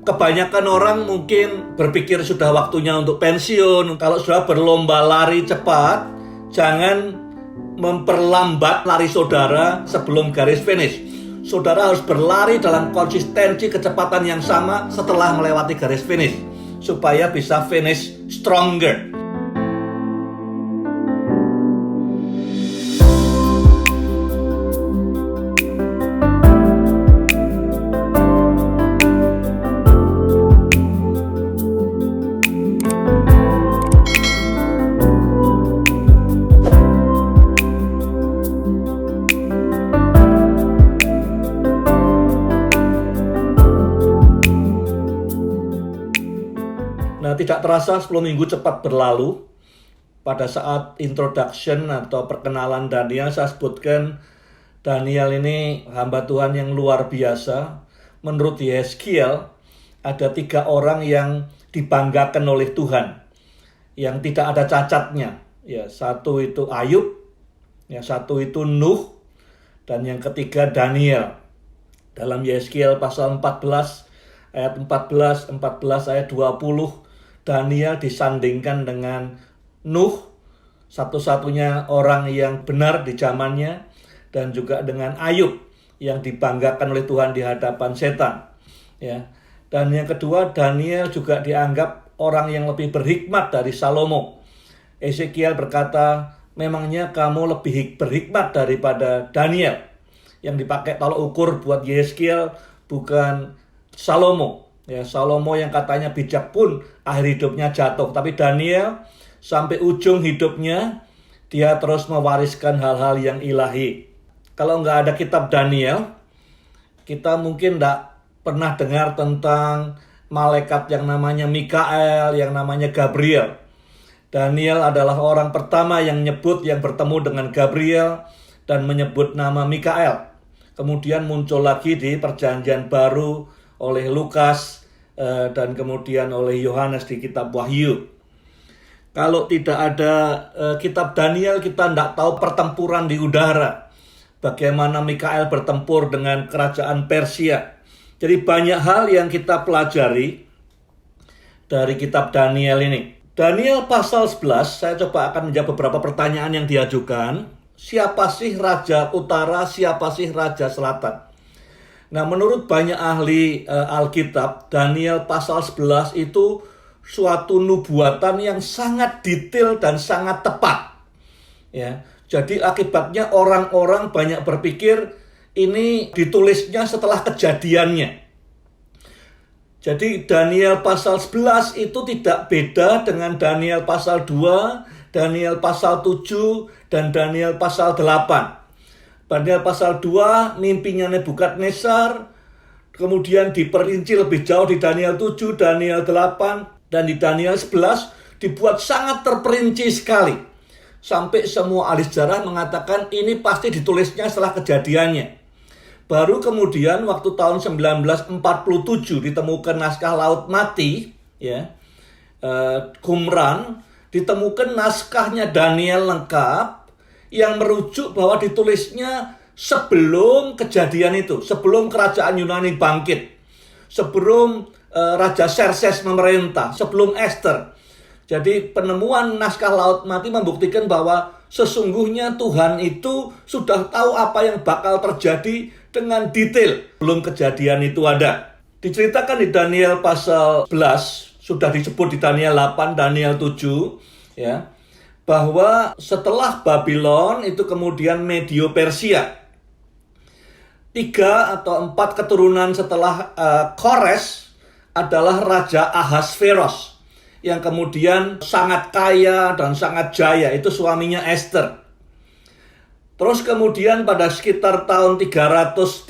Kebanyakan orang mungkin berpikir sudah waktunya untuk pensiun. Kalau sudah berlomba lari cepat, jangan memperlambat lari saudara sebelum garis finish. Saudara harus berlari dalam konsistensi kecepatan yang sama setelah melewati garis finish, supaya bisa finish stronger. Nah, tidak terasa 10 minggu cepat berlalu. Pada saat introduction atau perkenalan Daniel, saya sebutkan Daniel ini hamba Tuhan yang luar biasa. Menurut Yeskiel, ada 3 orang yang dibanggakan oleh Tuhan, yang tidak ada cacatnya. Ya, satu itu Ayub, yang satu itu Nuh, dan yang ketiga Daniel. Dalam Yeskiel pasal 14 ayat 14 ayat 20, Daniel disandingkan dengan Nuh, satu-satunya orang yang benar di zamannya, dan juga dengan Ayub yang dibanggakan oleh Tuhan di hadapan setan. Ya. Dan yang kedua, Daniel juga dianggap orang yang lebih berhikmat dari Salomo. Yeskiel berkata, memangnya kamu lebih berhikmat daripada Daniel. Yang dipakai tolak ukur buat Yeskiel bukan Salomo. Ya, Salomo yang katanya bijak pun akhir hidupnya jatuh. Tapi Daniel sampai ujung hidupnya dia terus mewariskan hal-hal yang ilahi. Kalau nggak ada kitab Daniel, kita mungkin nggak pernah dengar tentang malaikat yang namanya Mikael, yang namanya Gabriel. Daniel adalah orang pertama yang bertemu dengan Gabriel dan menyebut nama Mikael. Kemudian muncul lagi di Perjanjian Baru oleh Lukas dan kemudian oleh Yohanes di kitab Wahyu. Kalau tidak ada kitab Daniel, kita tidak tahu pertempuran di udara. Bagaimana Mikael bertempur dengan kerajaan Persia. Jadi banyak hal yang kita pelajari dari kitab Daniel ini. Daniel pasal 11, saya coba akan menjawab beberapa pertanyaan yang diajukan. Siapa sih Raja Utara, siapa sih Raja Selatan? Nah, menurut banyak ahli Alkitab, Daniel pasal 11 itu suatu nubuatan yang sangat detail dan sangat tepat. Ya, jadi akibatnya orang-orang banyak berpikir ini ditulisnya setelah kejadiannya. Jadi Daniel pasal 11 itu tidak beda dengan Daniel pasal 2, Daniel pasal 7, dan Daniel pasal 8. Daniel pasal 2, mimpinya Nebukadnezar, kemudian diperinci lebih jauh di Daniel 7, Daniel 8, dan di Daniel 11 dibuat sangat terperinci sekali. Sampai semua ahli sejarah mengatakan ini pasti ditulisnya setelah kejadiannya. Baru kemudian waktu tahun 1947 ditemukan naskah Laut Mati, ya, Qumran, ditemukan naskahnya Daniel lengkap, yang merujuk bahwa ditulisnya sebelum kejadian itu, sebelum kerajaan Yunani bangkit, sebelum Raja Xerxes memerintah, sebelum Esther. Jadi penemuan naskah Laut Mati membuktikan bahwa sesungguhnya Tuhan itu sudah tahu apa yang bakal terjadi dengan detail belum kejadian itu ada. Diceritakan di Daniel pasal 11, sudah disebut di Daniel 8, Daniel 7, ya, bahwa setelah Babylon itu kemudian Medio Persia. 3 atau 4 keturunan setelah Kores adalah Raja Ahasveros, yang kemudian sangat kaya dan sangat jaya, itu suaminya Esther. Terus kemudian pada sekitar tahun 330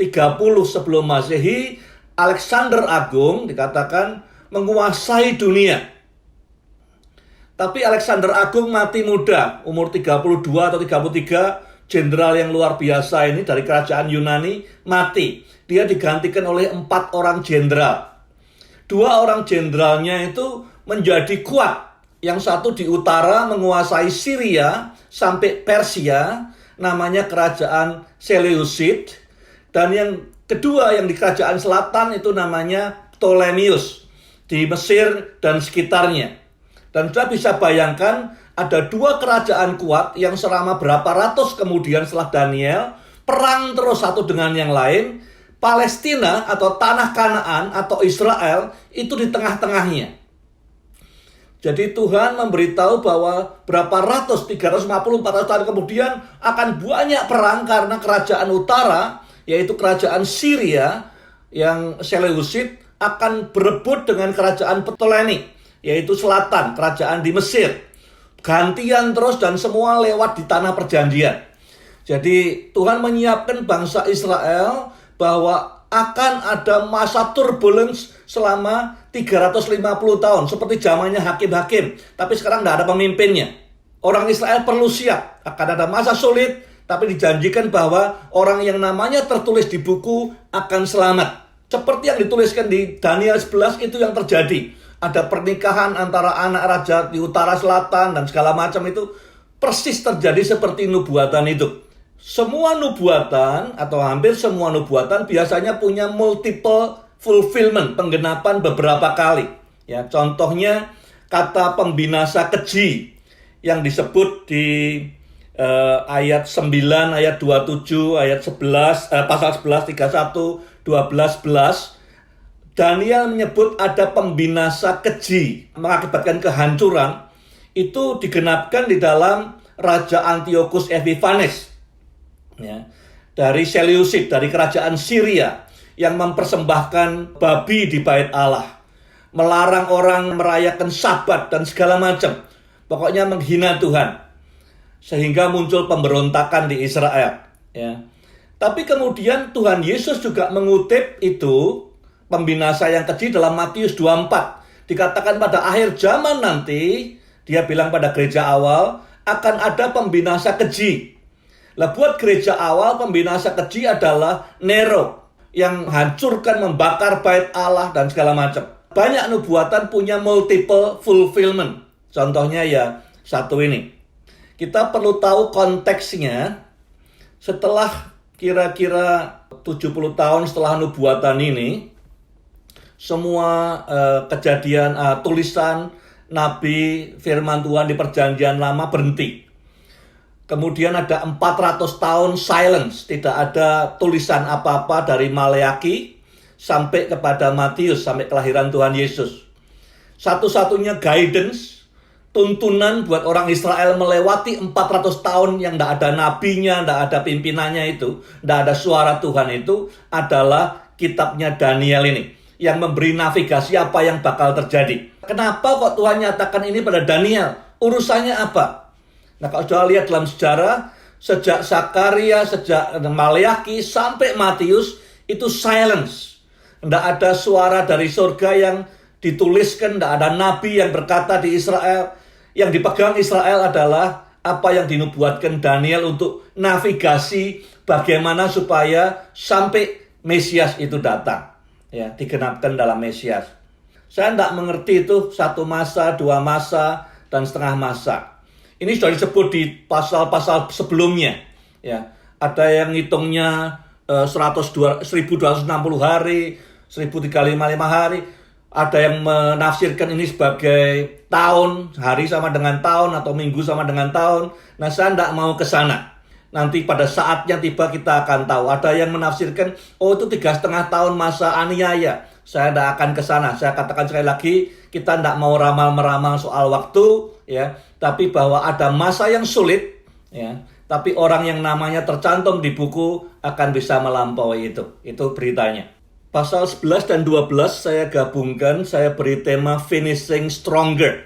sebelum Masehi, Alexander Agung dikatakan menguasai dunia. Tapi Alexander Agung mati muda, umur 32 atau 33, jenderal yang luar biasa ini dari kerajaan Yunani mati. Dia digantikan oleh 4 orang jenderal. 2 orang jenderalnya itu menjadi kuat. Yang satu di utara menguasai Syria sampai Persia, namanya kerajaan Seleucid. Dan yang kedua yang di kerajaan selatan itu namanya Ptolemeus di Mesir dan sekitarnya. Dan sudah bisa bayangkan ada dua kerajaan kuat yang selama berapa ratus kemudian setelah Daniel perang terus satu dengan yang lain. Palestina atau tanah Kanaan atau Israel itu di tengah-tengahnya. Jadi Tuhan memberitahu bahwa berapa ratus, 350, 400 tahun kemudian akan banyak perang karena kerajaan utara, yaitu kerajaan Syria yang Seleucid akan berebut dengan kerajaan Ptolemy, yaitu selatan, kerajaan di Mesir. Gantian terus dan semua lewat di tanah perjanjian. Jadi Tuhan menyiapkan bangsa Israel bahwa akan ada masa turbulence selama 350 tahun. Seperti zamannya hakim-hakim. Tapi sekarang tidak ada pemimpinnya. Orang Israel perlu siap. Akan ada masa sulit. Tapi dijanjikan bahwa orang yang namanya tertulis di buku akan selamat. Seperti yang dituliskan di Daniel 11 itu yang terjadi. Ada pernikahan antara anak raja di utara selatan dan segala macam itu. Persis terjadi seperti nubuatan itu. Semua nubuatan atau hampir semua nubuatan biasanya punya multiple fulfillment, penggenapan beberapa kali. Ya, contohnya kata pembinasa keji yang disebut di ayat 9, ayat 27, ayat 11, pasal 11, 31, 12, 11. Daniel menyebut ada pembinasa keji mengakibatkan kehancuran. Itu digenapkan di dalam Raja Antiochus Epiphanes. Ya, dari Seleucid, dari kerajaan Syria yang mempersembahkan babi di bait Allah, melarang orang merayakan Sabat dan segala macam, pokoknya menghina Tuhan, sehingga muncul pemberontakan di Israel. Ya, tapi kemudian Tuhan Yesus juga mengutip itu pembinasa yang keji dalam Matius 24. Dikatakan pada akhir zaman nanti, dia bilang pada gereja awal akan ada pembinasa keji. Lah buat gereja awal pembinasa keji adalah Nero yang hancurkan, membakar bait Allah dan segala macam. Banyak nubuatan punya multiple fulfillment. Contohnya ya satu ini. Kita perlu tahu konteksnya. Setelah kira-kira 70 tahun setelah nubuatan ini, semua kejadian tulisan Nabi firman Tuhan di perjanjian lama berhenti. Kemudian ada 400 tahun silence, tidak ada tulisan apa-apa dari Maleaki sampai kepada Matius, sampai kelahiran Tuhan Yesus. Satu-satunya guidance, tuntunan buat orang Israel melewati 400 tahun yang tidak ada nabinya, tidak ada pimpinannya itu, tidak ada suara Tuhan itu adalah kitabnya Daniel ini, yang memberi navigasi apa yang bakal terjadi. Kenapa kok Tuhan nyatakan ini pada Daniel? Urusannya apa? Nah, kalau sudah lihat dalam sejarah, sejak Zakaria, sejak Maleaki sampai Matius, itu silence. Tidak ada suara dari surga yang dituliskan, tidak ada nabi yang berkata di Israel. Yang dipegang Israel adalah apa yang dinubuatkan Daniel untuk navigasi bagaimana supaya sampai Mesias itu datang. Ya, digenapkan dalam Mesias. Saya tidak mengerti itu satu masa, dua masa, dan setengah masa. Ini sudah disebut di pasal-pasal sebelumnya. Ya, ada yang ngitungnya 1260 hari, 1355 hari. Ada yang menafsirkan ini sebagai tahun, hari sama dengan tahun, atau minggu sama dengan tahun. Nah, saya tidak mau ke sana. Nanti pada saatnya tiba kita akan tahu. Ada yang menafsirkan, oh itu 3,5 tahun masa aniaya. Saya tidak akan ke sana. Saya katakan sekali lagi, kita tidak mau ramal-meramal soal waktu, ya. Tapi bahwa ada masa yang sulit, ya. Tapi orang yang namanya tercantum di buku akan bisa melampaui itu. Itu beritanya. Pasal 11 dan 12 saya gabungkan, saya beri tema Finishing Stronger.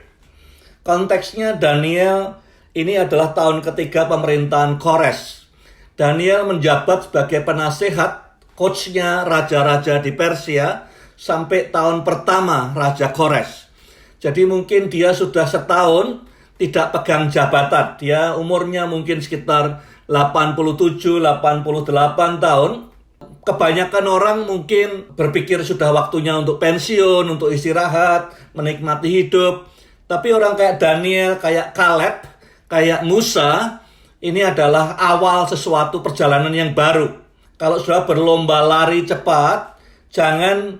Konteksnya Daniel, ini adalah tahun ketiga pemerintahan Kores. Daniel menjabat sebagai penasehat, coachnya raja-raja di Persia, sampai tahun pertama Raja Kores. Jadi mungkin dia sudah setahun tidak pegang jabatan. Dia umurnya mungkin sekitar 87-88 tahun. Kebanyakan orang mungkin berpikir sudah waktunya untuk pensiun, untuk istirahat, menikmati hidup. Tapi orang kayak Daniel, kayak Kaleb, kayak Musa, ini adalah awal sesuatu perjalanan yang baru. Kalau sudah berlomba lari cepat, jangan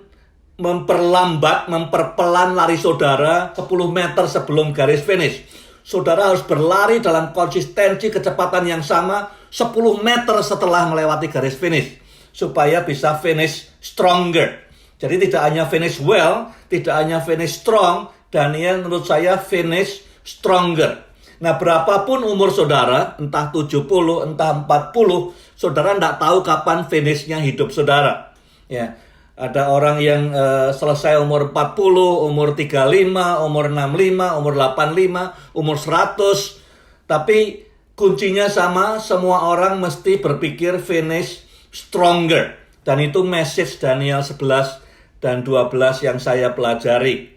memperpelan lari saudara 10 meter sebelum garis finish. Saudara harus berlari dalam konsistensi kecepatan yang sama 10 meter setelah melewati garis finish, supaya bisa finish stronger. Jadi tidak hanya finish well, tidak hanya finish strong, Daniel menurut saya finish stronger. Nah, berapapun umur saudara, entah 70, entah 40, saudara tidak tahu kapan finishnya hidup saudara. Ya, ada orang yang selesai umur 40, umur 35, umur 65, umur 85, umur 100. Tapi kuncinya sama, semua orang mesti berpikir finish stronger. Dan itu message Daniel 11 dan 12 yang saya pelajari.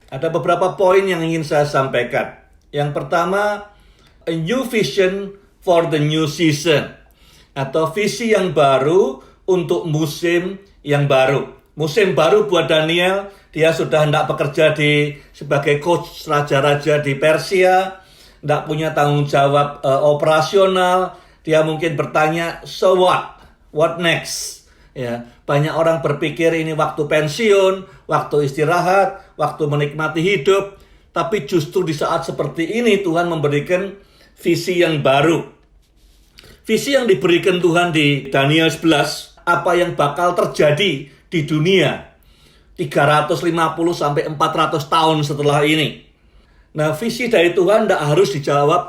Ada beberapa poin yang ingin saya sampaikan. Yang pertama, a new vision for the new season. Atau visi yang baru untuk musim yang baru. Musim baru buat Daniel, dia sudah tidak bekerja sebagai coach raja-raja di Persia, tidak punya tanggung jawab operasional. Dia mungkin bertanya, so what? What next? Ya, banyak orang berpikir ini waktu pensiun, waktu istirahat, waktu menikmati hidup. Tapi justru di saat seperti ini Tuhan memberikan visi yang baru. Visi yang diberikan Tuhan di Daniel 11, apa yang bakal terjadi di dunia 350 sampai 400 tahun setelah ini. Nah, visi dari Tuhan tidak harus dijawab,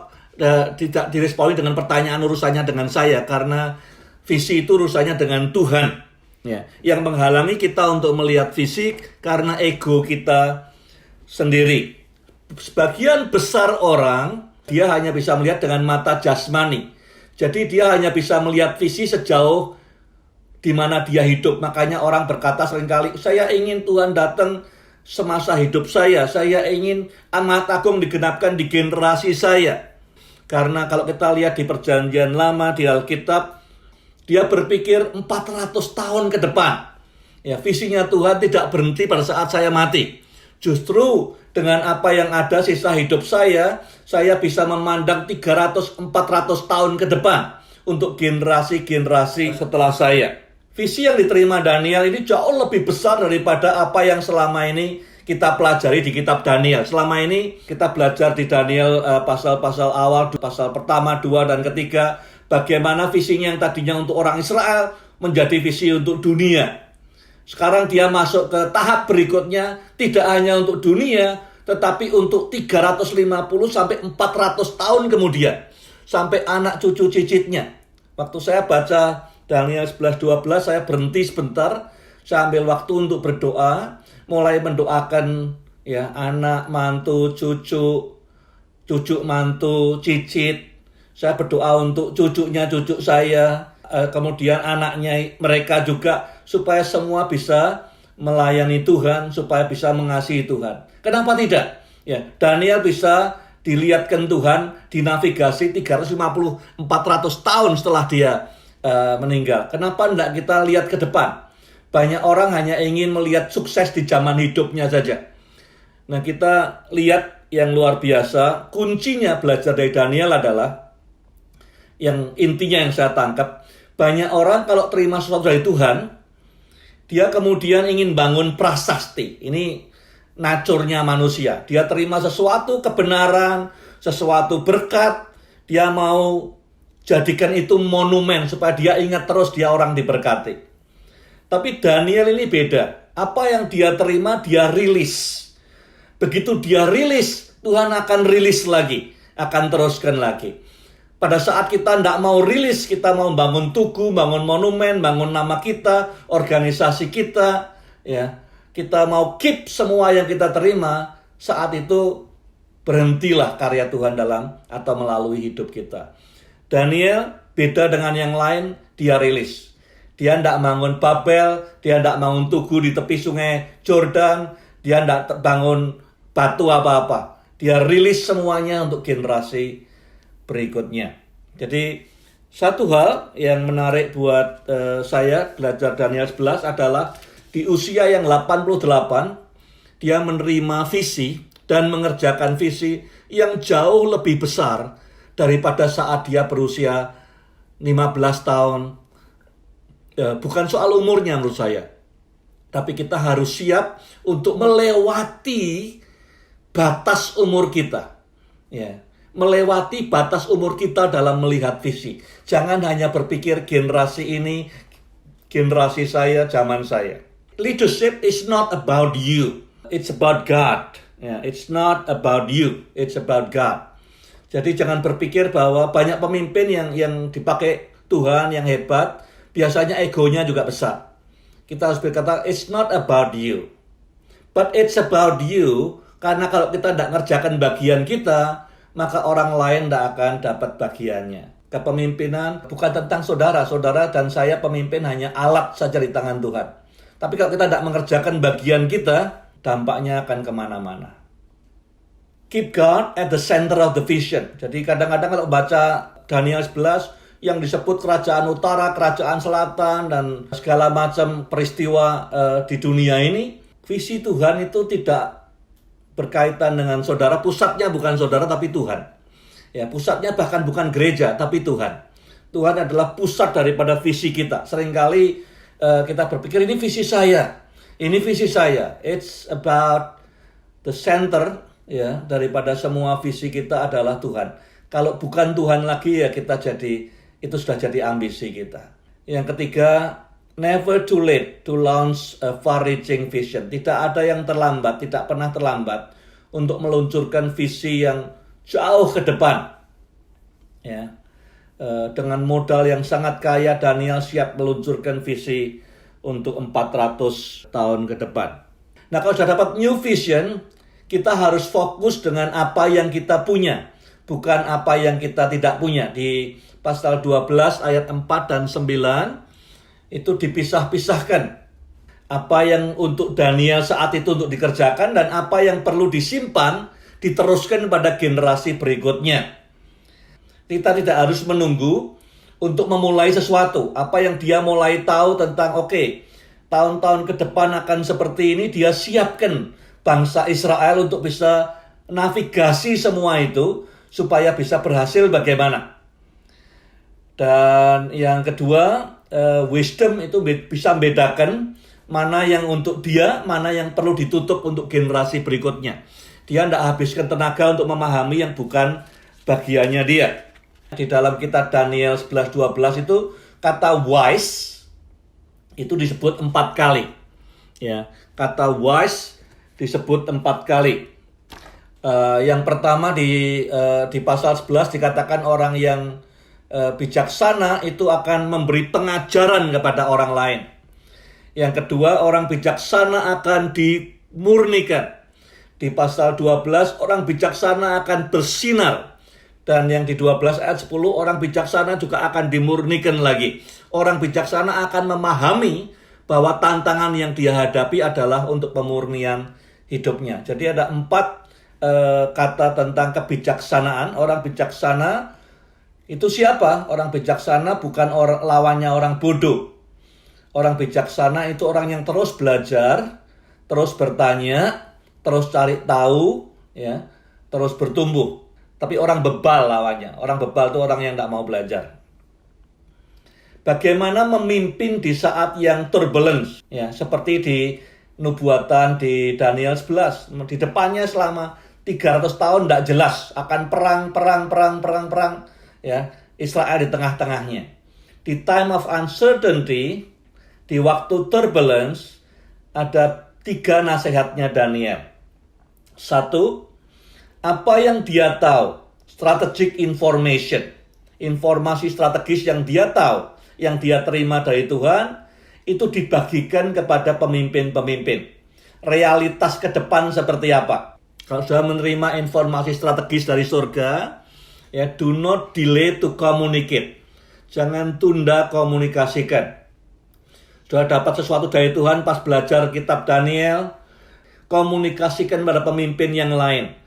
tidak diresponi dengan pertanyaan urusannya dengan saya, karena visi itu urusannya dengan Tuhan. Ya, yang menghalangi kita untuk melihat visi karena ego kita sendiri. Sebagian besar orang, dia hanya bisa melihat dengan mata jasmani. Jadi dia hanya bisa melihat visi sejauh di mana dia hidup. Makanya orang berkata seringkali, saya ingin Tuhan datang semasa hidup saya ingin amat agung digenapkan di generasi saya. Karena kalau kita lihat di perjanjian lama, di Alkitab, dia berpikir 400 tahun ke depan. Ya, visinya Tuhan tidak berhenti pada saat saya mati. Justru dengan apa yang ada sisa hidup saya bisa memandang 300-400 tahun ke depan untuk generasi-generasi setelah saya. Visi yang diterima Daniel ini jauh lebih besar daripada apa yang selama ini kita pelajari di kitab Daniel. Selama ini kita belajar di Daniel pasal-pasal awal, pasal pertama, 2, dan ketiga, bagaimana visinya yang tadinya untuk orang Israel menjadi visi untuk dunia. Sekarang dia masuk ke tahap berikutnya, tidak hanya untuk dunia, tetapi untuk 350 sampai 400 tahun kemudian. Sampai anak cucu cicitnya. Waktu saya baca Daniel 11-12, saya berhenti sebentar, saya ambil waktu untuk berdoa, mulai mendoakan ya anak, mantu, cucu mantu, cicit. Saya berdoa untuk cucunya cucu saya, kemudian anaknya mereka juga, supaya semua bisa melayani Tuhan, supaya bisa mengasihi Tuhan. Kenapa tidak? Ya, Daniel bisa dilihatkan Tuhan, dinavigasi 350-400 tahun setelah dia meninggal. Kenapa tidak kita lihat ke depan? Banyak orang hanya ingin melihat sukses di zaman hidupnya saja. Nah, kita lihat yang luar biasa. Kuncinya belajar dari Daniel adalah, yang intinya yang saya tangkap, banyak orang kalau terima sesuatu dari Tuhan, dia kemudian ingin bangun prasasti. Ini naturnya manusia. Dia terima sesuatu kebenaran, sesuatu berkat, dia mau jadikan itu monumen supaya dia ingat terus dia orang diberkati. Tapi Daniel ini beda. Apa yang dia terima, dia rilis. Begitu dia rilis, Tuhan akan rilis lagi, akan teruskan lagi. Pada saat kita tidak mau rilis, kita mau bangun tugu, bangun monumen, bangun nama kita, organisasi kita, ya, kita mau keep semua yang kita terima, saat itu berhentilah karya Tuhan dalam atau melalui hidup kita. Daniel beda dengan yang lain, dia rilis. Dia tidak bangun Babel, dia tidak bangun tugu di tepi sungai Jordan, dia tidak bangun batu apa-apa. Dia rilis semuanya untuk generasi berikutnya. Jadi satu hal yang menarik buat saya belajar Daniel 11 adalah di usia yang 88 dia menerima visi dan mengerjakan visi yang jauh lebih besar daripada saat dia berusia 15 tahun. Bukan soal umurnya menurut saya. Tapi kita harus siap untuk melewati batas umur kita. Ya, melewati batas umur kita dalam melihat visi. Jangan hanya berpikir generasi ini, generasi saya, zaman saya. Leadership is not about you. It's about God. Ya, it's not about you. It's about God. Jadi jangan berpikir bahwa banyak pemimpin yang dipakai Tuhan yang hebat, biasanya egonya juga besar. Kita harus berkata, it's not about you. But it's about you, karena kalau kita tidak ngerjakan bagian kita, maka orang lain tidak akan dapat bagiannya. Kepemimpinan bukan tentang saudara. Saudara dan saya pemimpin hanya alat saja di tangan Tuhan. Tapi kalau kita tidak mengerjakan bagian kita, dampaknya akan kemana-mana. Keep God at the center of the vision. Jadi kadang-kadang kalau baca Daniel 11, yang disebut kerajaan utara, kerajaan selatan, dan segala macam peristiwa di dunia ini, visi Tuhan itu tidak berkaitan dengan saudara. Pusatnya bukan saudara, tapi Tuhan. Ya, pusatnya bahkan bukan gereja, tapi Tuhan. Tuhan adalah pusat daripada visi kita. Seringkali kita berpikir, ini visi saya. Ini visi saya. It's about the center, ya, daripada semua visi kita adalah Tuhan. Kalau bukan Tuhan lagi, ya kita itu sudah jadi ambisi kita. Yang ketiga, never too late to launch a far-reaching vision. Tidak ada yang terlambat, tidak pernah terlambat untuk meluncurkan visi yang jauh ke depan. Ya, dengan modal yang sangat kaya, Daniel siap meluncurkan visi untuk 400 tahun ke depan. Nah, kalau sudah dapat new vision, kita harus fokus dengan apa yang kita punya, bukan apa yang kita tidak punya. Di pasal 12 ayat 4 dan 9 itu dipisah-pisahkan. Apa yang untuk Daniel saat itu untuk dikerjakan dan apa yang perlu disimpan, diteruskan pada generasi berikutnya. Kita tidak harus menunggu untuk memulai sesuatu. Apa yang dia mulai tahu tentang, tahun-tahun ke depan akan seperti ini, dia siapkan bangsa Israel untuk bisa navigasi semua itu, supaya bisa berhasil bagaimana. Dan yang kedua, wisdom itu bisa membedakan mana yang untuk dia, mana yang perlu ditutup untuk generasi berikutnya. Dia tidak habiskan tenaga untuk memahami yang bukan bagiannya dia. Di dalam kitab Daniel 11-12 itu, kata wise itu disebut 4 kali. Ya, kata wise disebut 4 kali. Yang pertama di pasal 11 dikatakan orang yang bijaksana itu akan memberi pengajaran kepada orang lain. Yang kedua, orang bijaksana akan dimurnikan. Di pasal 12, orang bijaksana akan bersinar. Dan yang di 12 ayat 10, orang bijaksana juga akan dimurnikan lagi. Orang bijaksana akan memahami bahwa tantangan yang dia hadapi adalah untuk pemurnian hidupnya. Jadi ada 4 kata tentang kebijaksanaan. Orang bijaksana itu siapa? Orang bijaksana bukan lawannya orang bodoh. Orang bijaksana itu orang yang terus belajar, terus bertanya, terus cari tahu, ya, terus bertumbuh. Tapi orang bebal lawannya. Orang bebal itu orang yang tidak mau belajar. Bagaimana memimpin di saat yang turbulence? Ya, seperti di nubuatan di Daniel 11. Di depannya selama 300 tahun tidak jelas. Akan perang. Ya, Israel di tengah-tengahnya. Di time of uncertainty, di waktu turbulence, ada 3 nasihatnya Daniel. 1, apa yang dia tahu, strategic information, informasi strategis yang dia tahu, yang dia terima dari Tuhan, itu dibagikan kepada pemimpin-pemimpin. Realitas ke depan seperti apa? Kalau sudah menerima informasi strategis dari surga, ya, do not delay to communicate. Jangan tunda komunikasikan. Sudah dapat sesuatu dari Tuhan pas belajar kitab Daniel, komunikasikan pada pemimpin yang lain.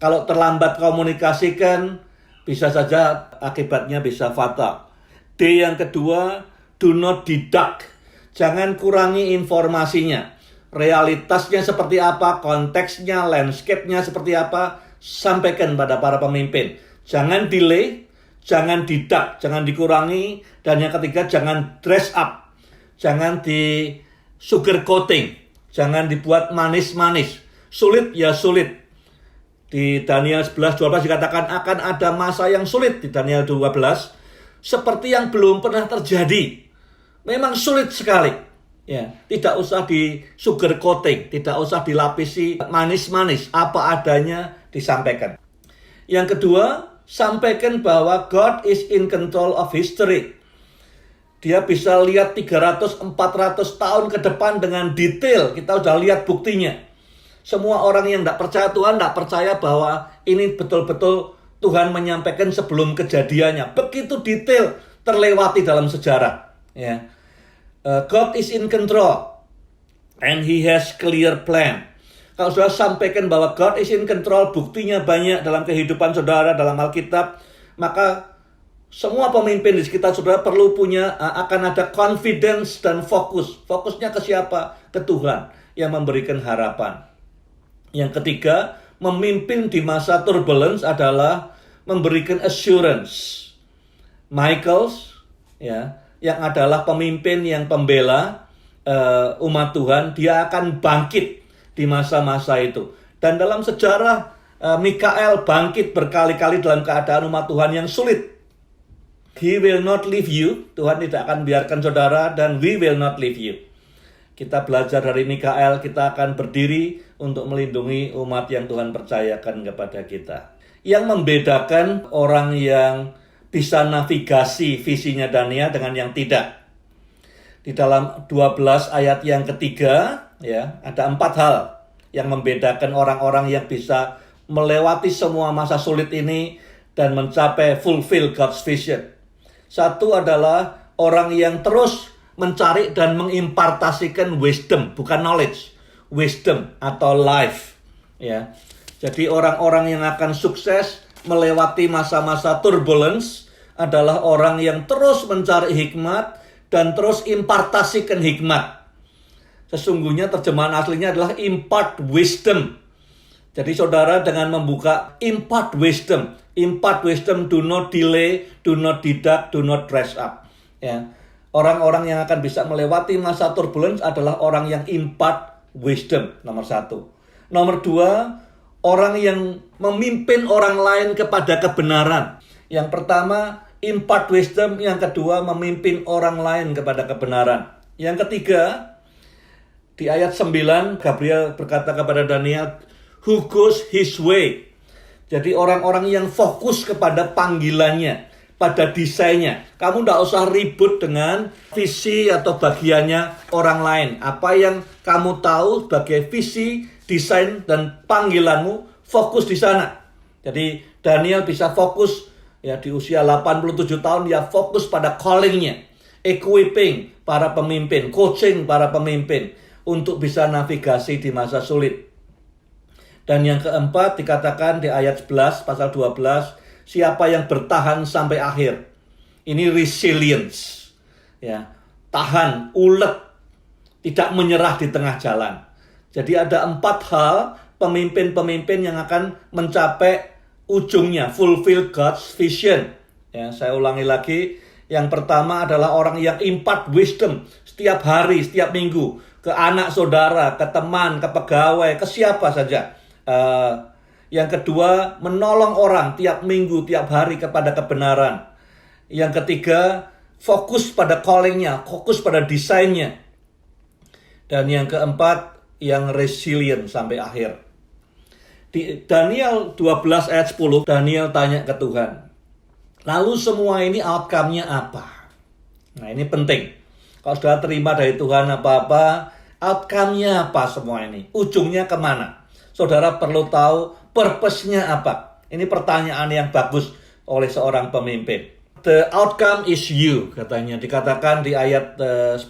Kalau terlambat komunikasikan, bisa saja akibatnya bisa fatal. D yang kedua, do not deduct. Jangan kurangi informasinya. Realitasnya seperti apa, konteksnya, landscape-nya seperti apa, sampaikan pada para pemimpin. Jangan delay, jangan deduct, jangan dikurangi. Dan yang ketiga, jangan dress up. Jangan di sugar coating. Jangan dibuat manis-manis. Sulit ya sulit. Di Daniel 11:12 dikatakan akan ada masa yang sulit. Di Daniel 12 seperti yang belum pernah terjadi. Memang sulit sekali. Ya, tidak usah di sugar coating, tidak usah dilapisi manis-manis, apa adanya disampaikan. Yang kedua, sampaikan bahwa God is in control of history. Dia bisa lihat 300-400 tahun ke depan dengan detail. Kita udah lihat buktinya. Semua orang yang tidak percaya Tuhan tidak percaya bahwa ini betul-betul Tuhan menyampaikan sebelum kejadiannya. Begitu detail terlewati dalam sejarah. Ya. God is in control and He has clear plan. Kalau sudah sampaikan bahwa God is in control, buktinya banyak dalam kehidupan saudara, dalam Alkitab, maka semua pemimpin di sekitar saudara perlu punya, akan ada confidence dan fokus. Fokusnya ke siapa? Ke Tuhan yang memberikan harapan. Yang ketiga, memimpin di masa turbulence adalah memberikan assurance. Michaels, ya, yang adalah pemimpin yang pembela umat Tuhan, dia akan bangkit di masa-masa itu. Dan dalam sejarah, Mikael bangkit berkali-kali dalam keadaan umat Tuhan yang sulit. He will not leave you, Tuhan tidak akan biarkan saudara, dan we will not leave you. Kita belajar dari Mikael, kita akan berdiri untuk melindungi umat yang Tuhan percayakan kepada kita. Yang membedakan orang yang bisa navigasi visinya Daniel dengan yang tidak. Di dalam 12 ayat yang ketiga, ya, ada 4 hal yang membedakan orang-orang yang bisa melewati semua masa sulit ini dan mencapai fulfill God's vision. Satu adalah orang yang terus mencari dan mengimpartasikan wisdom, bukan knowledge, wisdom atau life. Ya. Jadi orang-orang yang akan sukses melewati masa-masa turbulence adalah orang yang terus mencari hikmat dan terus impartasikan hikmat. Sesungguhnya terjemahan aslinya adalah impart wisdom. Jadi saudara dengan membuka impart wisdom, do not delay, do not deduct, do not dress up. Ya. Orang-orang yang akan bisa melewati masa turbulence adalah orang yang impart wisdom, nomor 1. Nomor 2, orang yang memimpin orang lain kepada kebenaran. Yang pertama, impart wisdom. Yang kedua, memimpin orang lain kepada kebenaran. Yang ketiga, di ayat 9, Gabriel berkata kepada Daniel, who goes his way. Jadi orang-orang yang fokus kepada panggilannya, pada desainnya. Kamu tidak usah ribut dengan visi atau bagiannya orang lain. Apa yang kamu tahu sebagai visi, desain, dan panggilanmu, fokus di sana. Jadi Daniel bisa fokus, ya, di usia 87 tahun dia fokus pada callingnya, equipping para pemimpin, coaching para pemimpin untuk bisa navigasi di masa sulit. Dan yang keempat dikatakan di ayat 11 pasal 12, siapa yang bertahan sampai akhir. Ini resilience, ya, tahan, ulet, tidak menyerah di tengah jalan. Jadi ada 4 hal pemimpin-pemimpin yang akan mencapai ujungnya, fulfill God's vision. Ya, saya ulangi lagi. Yang pertama adalah orang yang impart wisdom setiap hari, setiap minggu ke anak saudara, ke teman, ke pegawai, ke siapa saja. Yang kedua, menolong orang tiap minggu, tiap hari kepada kebenaran. Yang ketiga, fokus pada callingnya, fokus pada desainnya. Dan yang keempat, yang resilient sampai akhir. Di Daniel 12 ayat 10, Daniel tanya ke Tuhan, lalu semua ini outcome-nya apa? Nah, ini penting. Kalau sudah terima dari Tuhan apa-apa, outcome-nya apa semua ini? Ujungnya kemana? Saudara perlu tahu purpose-nya apa. Ini pertanyaan yang bagus oleh seorang pemimpin. The outcome is you, katanya. Dikatakan di ayat 10,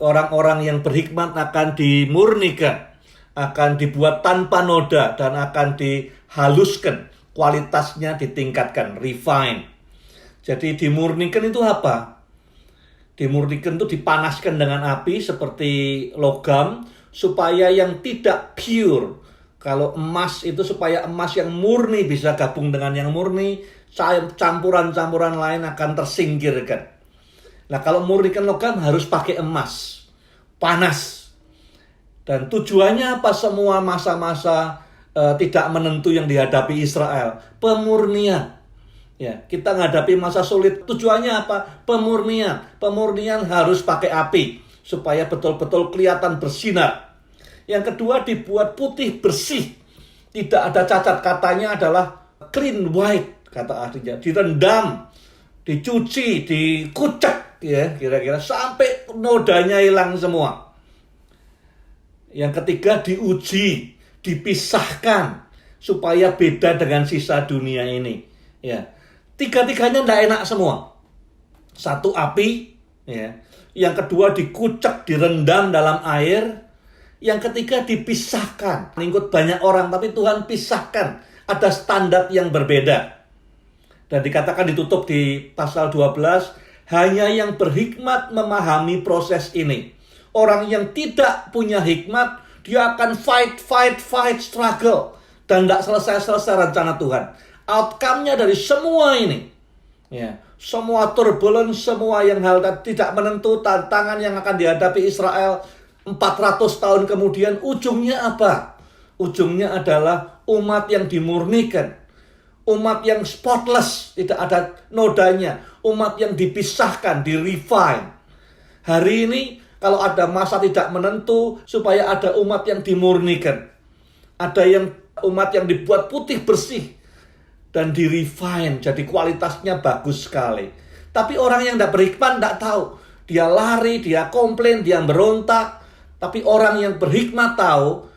orang-orang yang berhikmat akan dimurnikan, akan dibuat tanpa noda, dan akan dihaluskan. Kualitasnya ditingkatkan, refine. Jadi dimurnikan itu apa? Dimurnikan itu dipanaskan dengan api seperti logam, supaya yang tidak pure. Kalau emas itu supaya emas yang murni bisa gabung dengan yang murni, campuran-campuran lain akan tersingkirkan. Nah, kalau murnikan logam harus pakai emas, panas. Dan tujuannya apa semua masa-masa tidak menentu yang dihadapi Israel? Pemurnian. Ya, kita menghadapi masa sulit. Tujuannya apa? Pemurnian. Pemurnian harus pakai api supaya betul-betul kelihatan bersinar. Yang kedua, dibuat putih bersih. Tidak ada cacat, katanya adalah clean white, kata ahlinya. Direndam, dicuci, dikucek, ya kira-kira sampai nodanya hilang semua. Yang ketiga, diuji, dipisahkan supaya beda dengan sisa dunia ini. Ya, tiga-tiganya tidak enak semua. Satu, api, ya. Yang kedua, dikucek, direndam dalam air. Yang ketiga, dipisahkan. Mengikut banyak orang, tapi Tuhan pisahkan. Ada standar yang berbeda. Dan dikatakan ditutup di pasal 12, hanya yang berhikmat memahami proses ini. Orang yang tidak punya hikmat, dia akan fight, struggle. Dan tidak selesai-selesai rencana Tuhan. Outcome-nya dari semua ini, ya, semua turbulence, semua yang hal tidak menentu, tantangan yang akan dihadapi Israel 400 tahun kemudian, ujungnya apa? Ujungnya adalah umat yang dimurnikan. Umat yang spotless, tidak ada nodanya. Umat yang dipisahkan, di-refine. Hari ini, kalau ada masa tidak menentu, supaya ada umat yang dimurnikan. Ada yang umat yang dibuat putih bersih. Dan di-refine, jadi kualitasnya bagus sekali. Tapi orang yang tidak berhikmat tidak tahu. Dia lari, dia komplain, dia berontak. Tapi orang yang berhikmat tahu,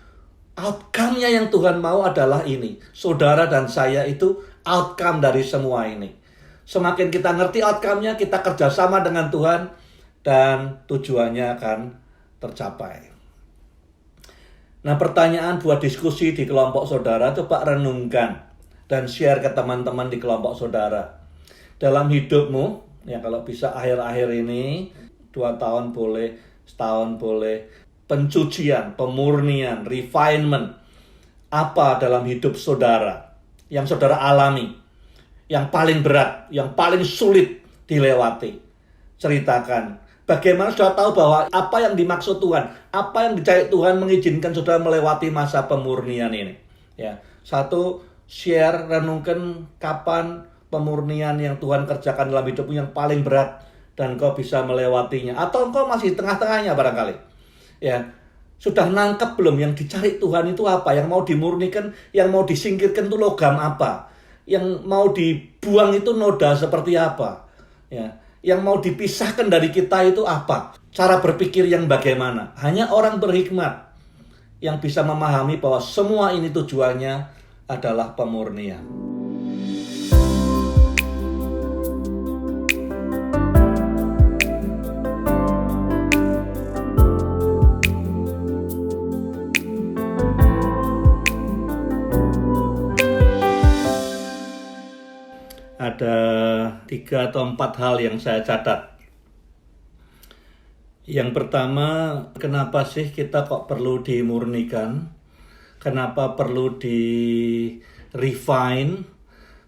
outcome-nya yang Tuhan mau adalah ini. Saudara dan saya itu outcome dari semua ini. Semakin kita ngerti outcome-nya, kita kerjasama dengan Tuhan, dan tujuannya akan tercapai. Nah, pertanyaan buat diskusi di kelompok saudara, coba renungkan dan share ke teman-teman di kelompok saudara. Dalam hidupmu, ya kalau bisa akhir-akhir ini, 2 tahun boleh, setahun boleh, pencucian, pemurnian, refinement, apa dalam hidup saudara yang saudara alami, yang paling berat, yang paling sulit dilewati. Ceritakan bagaimana saudara tahu bahwa apa yang dimaksud Tuhan, apa yang dicari Tuhan mengizinkan saudara melewati masa pemurnian ini. Ya, satu, share, renungkan kapan pemurnian yang Tuhan kerjakan dalam hidupmu yang paling berat dan kau bisa melewatinya, atau kau masih tengah-tengahnya barangkali. Ya, sudah nangkep belum yang dicari Tuhan itu apa? Yang mau dimurnikan, yang mau disingkirkan itu logam apa? Yang mau dibuang itu noda seperti apa? Ya, yang mau dipisahkan dari kita itu apa? Cara berpikir yang bagaimana? Hanya orang berhikmat yang bisa memahami bahwa semua ini tujuannya adalah pemurnian. Ada 3 atau 4 hal yang saya catat. Yang pertama, kenapa sih kita kok perlu dimurnikan? Kenapa perlu di-refine?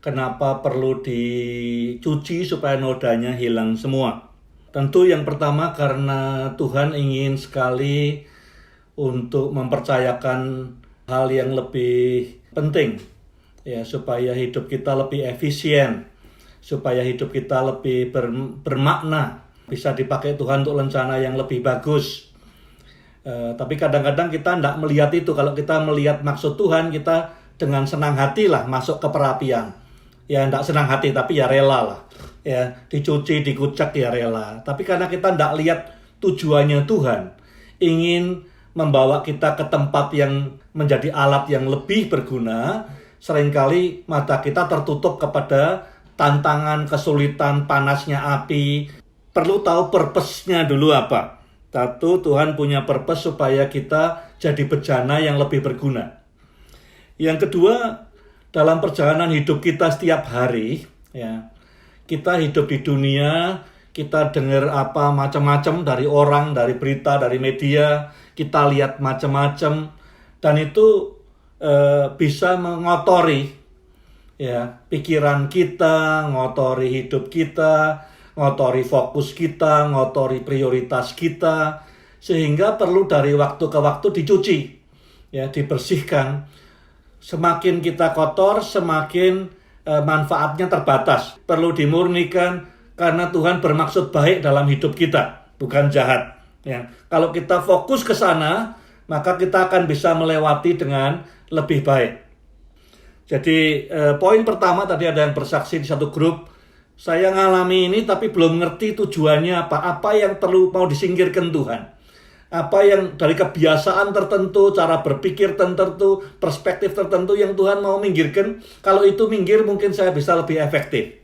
Kenapa perlu dicuci supaya nodanya hilang semua? Tentu yang pertama karena Tuhan ingin sekali untuk mempercayakan hal yang lebih penting. Ya, supaya hidup kita lebih efisien, supaya hidup kita lebih bermakna, bisa dipakai Tuhan untuk rencana yang lebih bagus. Tapi kadang-kadang kita tidak melihat itu. Kalau kita melihat maksud Tuhan, kita dengan senang hati lah masuk ke perapian. Ya, tidak senang hati, tapi ya rela lah. Ya, dicuci, dikucek, ya rela. Tapi karena kita tidak lihat tujuannya Tuhan, ingin membawa kita ke tempat yang menjadi alat yang lebih berguna, seringkali mata kita tertutup kepada tantangan, kesulitan, panasnya api. Perlu tahu purpose-nya dulu apa. Satu, Tuhan punya purpose supaya kita jadi bejana yang lebih berguna. Yang kedua, dalam perjalanan hidup kita setiap hari, ya, kita hidup di dunia, kita dengar apa macam-macam dari orang, dari berita, dari media, kita lihat macam-macam, dan itu bisa mengotori ya pikiran kita, ngotori hidup kita, ngotori fokus kita, ngotori prioritas kita, sehingga perlu dari waktu ke waktu dicuci, ya, dibersihkan. Semakin kita kotor, semakin manfaatnya terbatas. Perlu dimurnikan karena Tuhan bermaksud baik dalam hidup kita, bukan jahat. Ya, kalau kita fokus ke sana, maka kita akan bisa melewati dengan lebih baik. Jadi poin pertama tadi ada yang bersaksi di satu grup, saya ngalami ini tapi belum ngerti tujuannya apa yang perlu mau disingkirkan Tuhan. Apa yang dari kebiasaan tertentu, cara berpikir tertentu, perspektif tertentu yang Tuhan mau minggirkan. Kalau itu minggir mungkin saya bisa lebih efektif.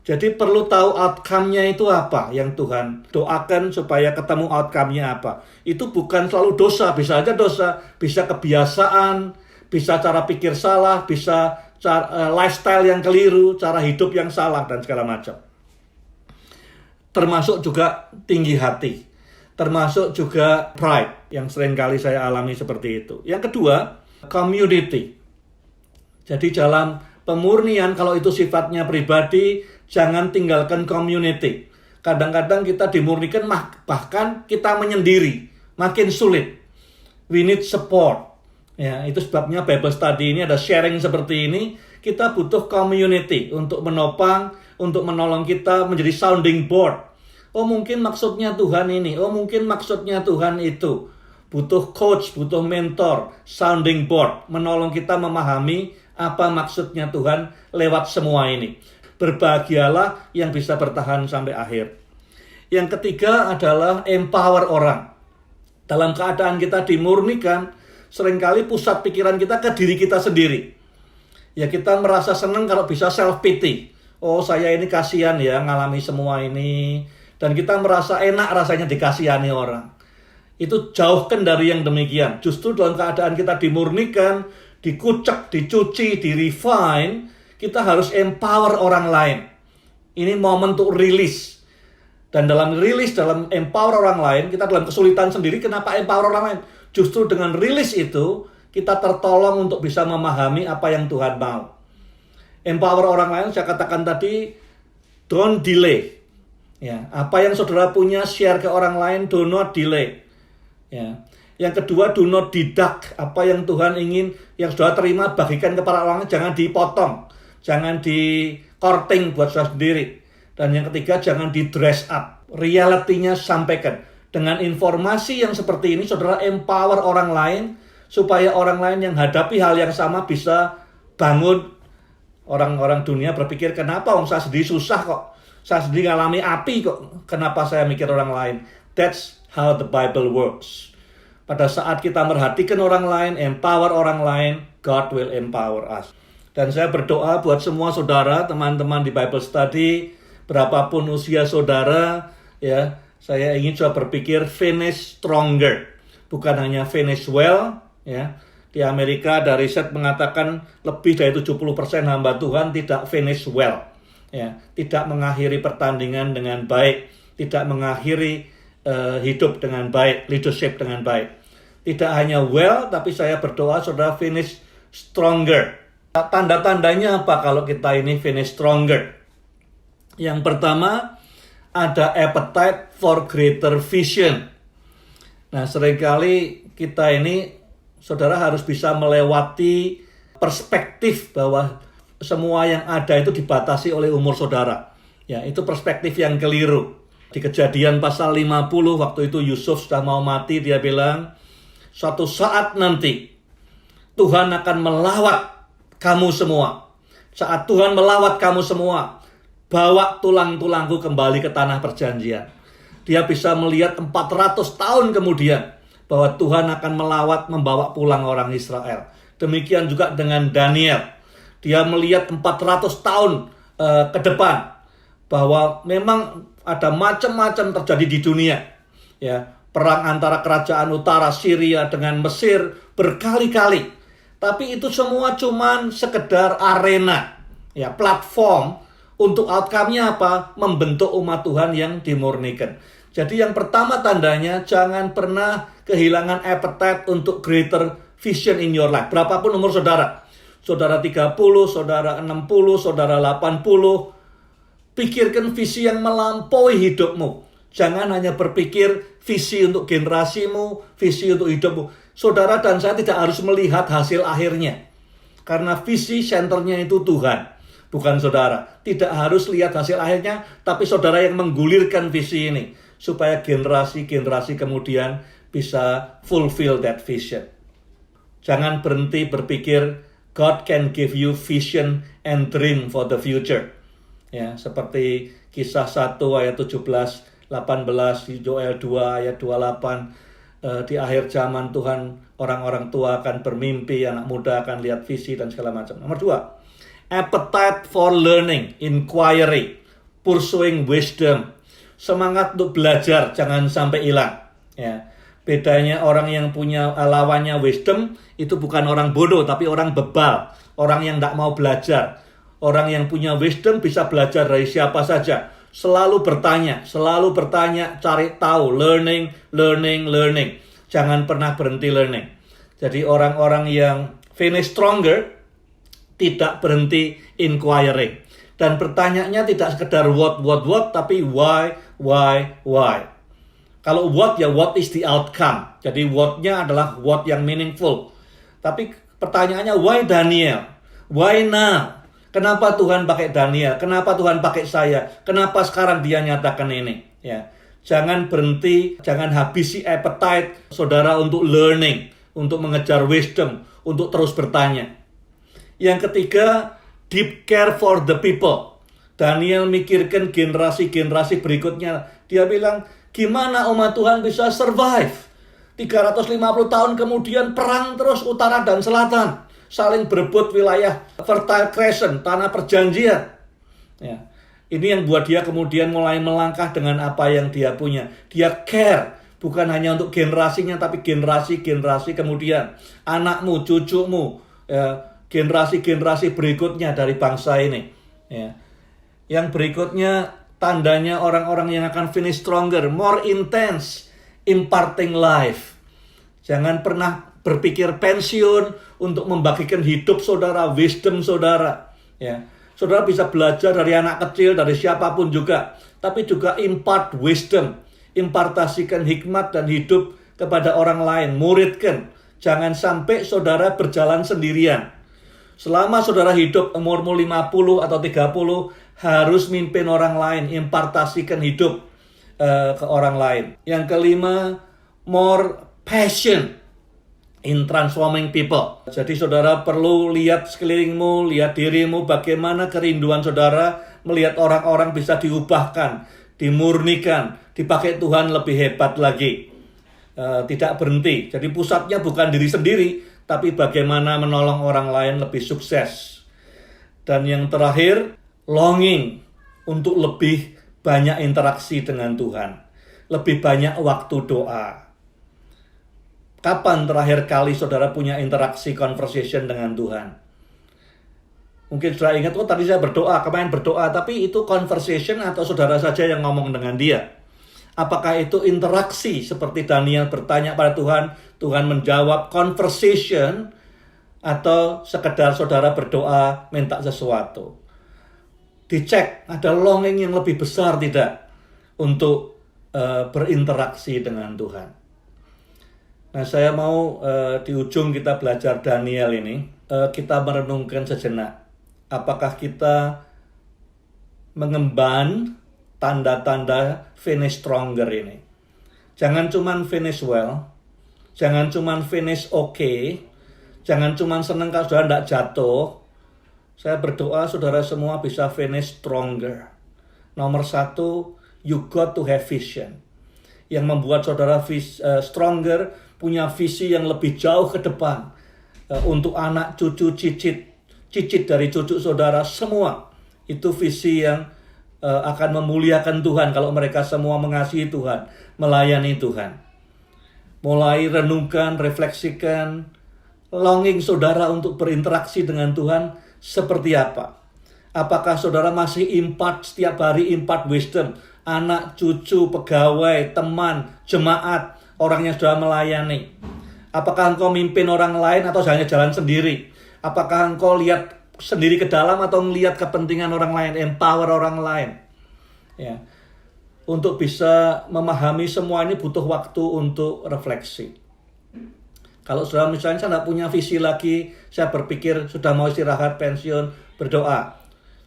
Jadi perlu tahu outcome-nya itu apa yang Tuhan doakan supaya ketemu outcome-nya apa. Itu bukan selalu dosa, bisa aja dosa, bisa kebiasaan, bisa cara pikir salah, bisa lifestyle yang keliru, cara hidup yang salah, dan segala macam. Termasuk juga tinggi hati, termasuk juga pride, yang seringkali saya alami seperti itu. Yang kedua, community. Jadi dalam pemurnian, kalau itu sifatnya pribadi, jangan tinggalkan community. Kadang-kadang kita dimurnikan, bahkan kita menyendiri, makin sulit. We need support. Ya, itu sebabnya Bible Study ini ada sharing seperti ini. Kita butuh community untuk menopang, untuk menolong kita menjadi sounding board. Oh mungkin maksudnya Tuhan ini, oh mungkin maksudnya Tuhan itu. Butuh coach, butuh mentor, sounding board, menolong kita memahami apa maksudnya Tuhan lewat semua ini. Berbahagialah yang bisa bertahan sampai akhir. Yang ketiga adalah empower orang. Dalam keadaan kita dimurnikan, seringkali pusat pikiran kita ke diri kita sendiri. Ya kita merasa senang kalau bisa self-pity. Oh saya ini kasihan ya ngalami semua ini. Dan kita merasa enak rasanya dikasihani orang. Itu jauhkan dari yang demikian. Justru dalam keadaan kita dimurnikan, dikucek, dicuci, direfine, kita harus empower orang lain. Ini momen untuk rilis. Dan dalam rilis, dalam empower orang lain, kita dalam kesulitan sendiri, kenapa empower orang lain? Justru dengan rilis itu, kita tertolong untuk bisa memahami apa yang Tuhan mau. Empower orang lain, saya katakan tadi, don't delay. Ya, apa yang saudara punya, share ke orang lain, do not delay. Ya. Yang kedua, do not deduct. Apa yang Tuhan ingin, yang saudara terima, bagikan kepada orang lain, jangan dipotong. Jangan di-courting buat saudara sendiri. Dan yang ketiga, jangan di-dress up. Realitinya sampaikan. Dengan informasi yang seperti ini, saudara empower orang lain, supaya orang lain yang hadapi hal yang sama bisa bangun. Orang-orang dunia berpikir, kenapa saya sendiri susah kok? Saya sendiri ngalami api kok. Kenapa saya mikir orang lain? That's how the Bible works. Pada saat kita merhatikan orang lain, empower orang lain, God will empower us. Dan saya berdoa buat semua saudara, teman-teman di Bible Study, berapapun usia saudara, ya, saya ingin coba berpikir finish stronger. Bukan hanya finish well, ya. Di Amerika ada riset mengatakan lebih dari 70% hamba Tuhan tidak finish well. Ya, tidak mengakhiri pertandingan dengan baik, tidak mengakhiri hidup dengan baik, leadership dengan baik. Tidak hanya well, tapi saya berdoa saudara finish stronger. Tanda-tandanya apa kalau kita ini finish stronger? Yang pertama, ada appetite for greater vision. Nah, seringkali kita ini, saudara harus bisa melewati perspektif bahwa semua yang ada itu dibatasi oleh umur saudara. Ya, itu perspektif yang keliru. Di Kejadian pasal 50, waktu itu Yusuf sudah mau mati, dia bilang, suatu saat nanti Tuhan akan melawat kamu semua. Saat Tuhan melawat kamu semua, bawa tulang-tulangku kembali ke tanah perjanjian. Dia bisa melihat 400 tahun kemudian bahwa Tuhan akan melawat, membawa pulang orang Israel. Demikian juga dengan Daniel. Dia melihat 400 tahun ke depan bahwa memang ada macam-macam terjadi di dunia. Ya, perang antara kerajaan utara Syria dengan Mesir berkali-kali. Tapi itu semua cuman sekedar arena, ya, platform untuk outcome-nya apa? Membentuk umat Tuhan yang dimurnikan. Jadi yang pertama tandanya, jangan pernah kehilangan appetite untuk greater vision in your life. Berapapun umur saudara. Saudara 30, saudara 60, saudara 80. Pikirkan visi yang melampaui hidupmu. Jangan hanya berpikir visi untuk generasimu, visi untuk hidupmu. Saudara dan saya tidak harus melihat hasil akhirnya. Karena visi senternya itu Tuhan, bukan saudara. Tidak harus lihat hasil akhirnya, tapi saudara yang menggulirkan visi ini. Supaya generasi-generasi kemudian bisa fulfill that vision. Jangan berhenti berpikir, God can give you vision and dream for the future. Ya, seperti Kisah 1 ayat 17, 18, Yoel 2 ayat 28. Di akhir zaman Tuhan, orang-orang tua akan bermimpi, anak muda akan lihat visi dan segala macam. Nomor 2, appetite for learning, inquiry, pursuing wisdom. Semangat untuk belajar, jangan sampai hilang. Ya. Bedanya orang yang punya lawannya wisdom, itu bukan orang bodoh, tapi orang bebal. Orang yang tidak mau belajar. Orang yang punya wisdom bisa belajar dari siapa saja. Selalu bertanya, cari tahu, learning. Jangan pernah berhenti learning. Jadi orang-orang yang finish stronger, tidak berhenti inquiring. Dan bertanyanya tidak sekedar what, tapi why. Kalau what, ya what is the outcome. Jadi what-nya adalah what yang meaningful. Tapi pertanyaannya, why Daniel? Why now? Kenapa Tuhan pakai Daniel? Kenapa Tuhan pakai saya? Kenapa sekarang dia nyatakan ini? Ya, jangan berhenti, jangan habisi appetite saudara untuk learning, untuk mengejar wisdom, untuk terus bertanya. Yang ketiga, deep care for the people. Daniel mikirkan generasi-generasi berikutnya. Dia bilang, gimana umat Tuhan bisa survive? 350 tahun kemudian perang terus utara dan selatan. Saling berebut wilayah Fertile Crescent, tanah perjanjian. Ya. Ini yang buat dia kemudian mulai melangkah dengan apa yang dia punya. Dia care, bukan hanya untuk generasinya, tapi generasi-generasi kemudian. Anakmu, cucumu, ya, generasi-generasi berikutnya dari bangsa ini. Ya. Yang berikutnya, tandanya orang-orang yang akan finish stronger, more intense, imparting life. Jangan pernah berpikir pensiun untuk membagikan hidup saudara, wisdom saudara. Ya. Saudara bisa belajar dari anak kecil, dari siapapun juga. Tapi juga impart wisdom. Impartasikan hikmat dan hidup kepada orang lain. Muridkan. Jangan sampai saudara berjalan sendirian. Selama saudara hidup umurmu 50 atau 30, harus mimpin orang lain. Impartasikan hidup ke orang lain. Yang kelima, more passion in transforming people. Jadi saudara perlu lihat sekelilingmu, lihat dirimu, bagaimana kerinduan saudara melihat orang-orang bisa diubahkan, dimurnikan, dipakai Tuhan lebih hebat lagi. Tidak berhenti. Jadi pusatnya bukan diri sendiri, tapi bagaimana menolong orang lain lebih sukses. Dan yang terakhir, longing untuk lebih banyak interaksi dengan Tuhan. Lebih banyak waktu doa. Kapan terakhir kali saudara punya interaksi conversation dengan Tuhan? Mungkin saudara ingat, tadi saya berdoa, kemarin berdoa, tapi itu conversation atau saudara saja yang ngomong dengan dia? Apakah itu interaksi seperti Daniel bertanya pada Tuhan, Tuhan menjawab conversation, atau sekedar saudara berdoa minta sesuatu? Dicek, ada longing yang lebih besar tidak untuk berinteraksi dengan Tuhan? Nah, saya mau di ujung kita belajar Daniel ini, kita merenungkan sejenak. Apakah kita mengemban tanda-tanda finish stronger ini? Jangan cuman finish well, jangan cuman finish okay, jangan cuman senang kalau saudara tidak jatuh. Saya berdoa saudara semua bisa finish stronger. Nomor 1, you got to have vision. Yang membuat saudara stronger, punya visi yang lebih jauh ke depan. Untuk anak, cucu, cicit dari cucu saudara, semua. Itu visi yang akan memuliakan Tuhan kalau mereka semua mengasihi Tuhan, melayani Tuhan. Mulai renungkan, refleksikan, longing saudara untuk berinteraksi dengan Tuhan seperti apa. Apakah saudara masih impart setiap hari, impart wisdom, anak, cucu, pegawai, teman, jemaat, orang yang sudah melayani. Apakah engkau mimpin orang lain atau hanya jalan sendiri? Apakah engkau lihat sendiri ke dalam atau melihat kepentingan orang lain, empower orang lain? Ya. Untuk bisa memahami semua ini butuh waktu untuk refleksi. Kalau saudara misalnya saya tidak punya visi lagi, saya berpikir sudah mau istirahat, pensiun, berdoa.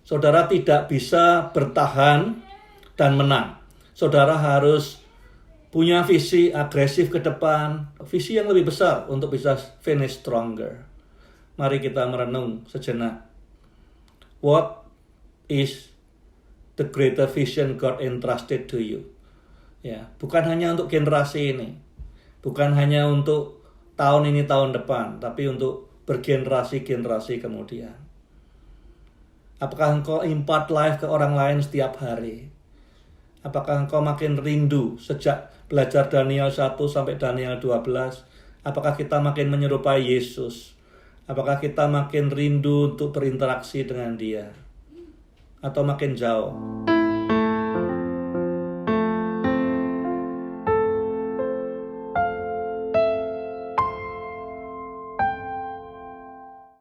Saudara tidak bisa bertahan dan menang. Saudara harus punya visi agresif ke depan, visi yang lebih besar untuk bisa finish stronger. Mari kita merenung sejenak. What is the greater vision God entrusted to you? Ya, bukan hanya untuk generasi ini, bukan hanya untuk tahun ini, tahun depan, tapi untuk bergenerasi-generasi kemudian. Apakah engkau impart life ke orang lain setiap hari? Apakah engkau makin rindu sejak belajar Daniel 1 sampai Daniel 12? Apakah kita makin menyerupai Yesus? Apakah kita makin rindu untuk berinteraksi dengan Dia? Atau makin jauh?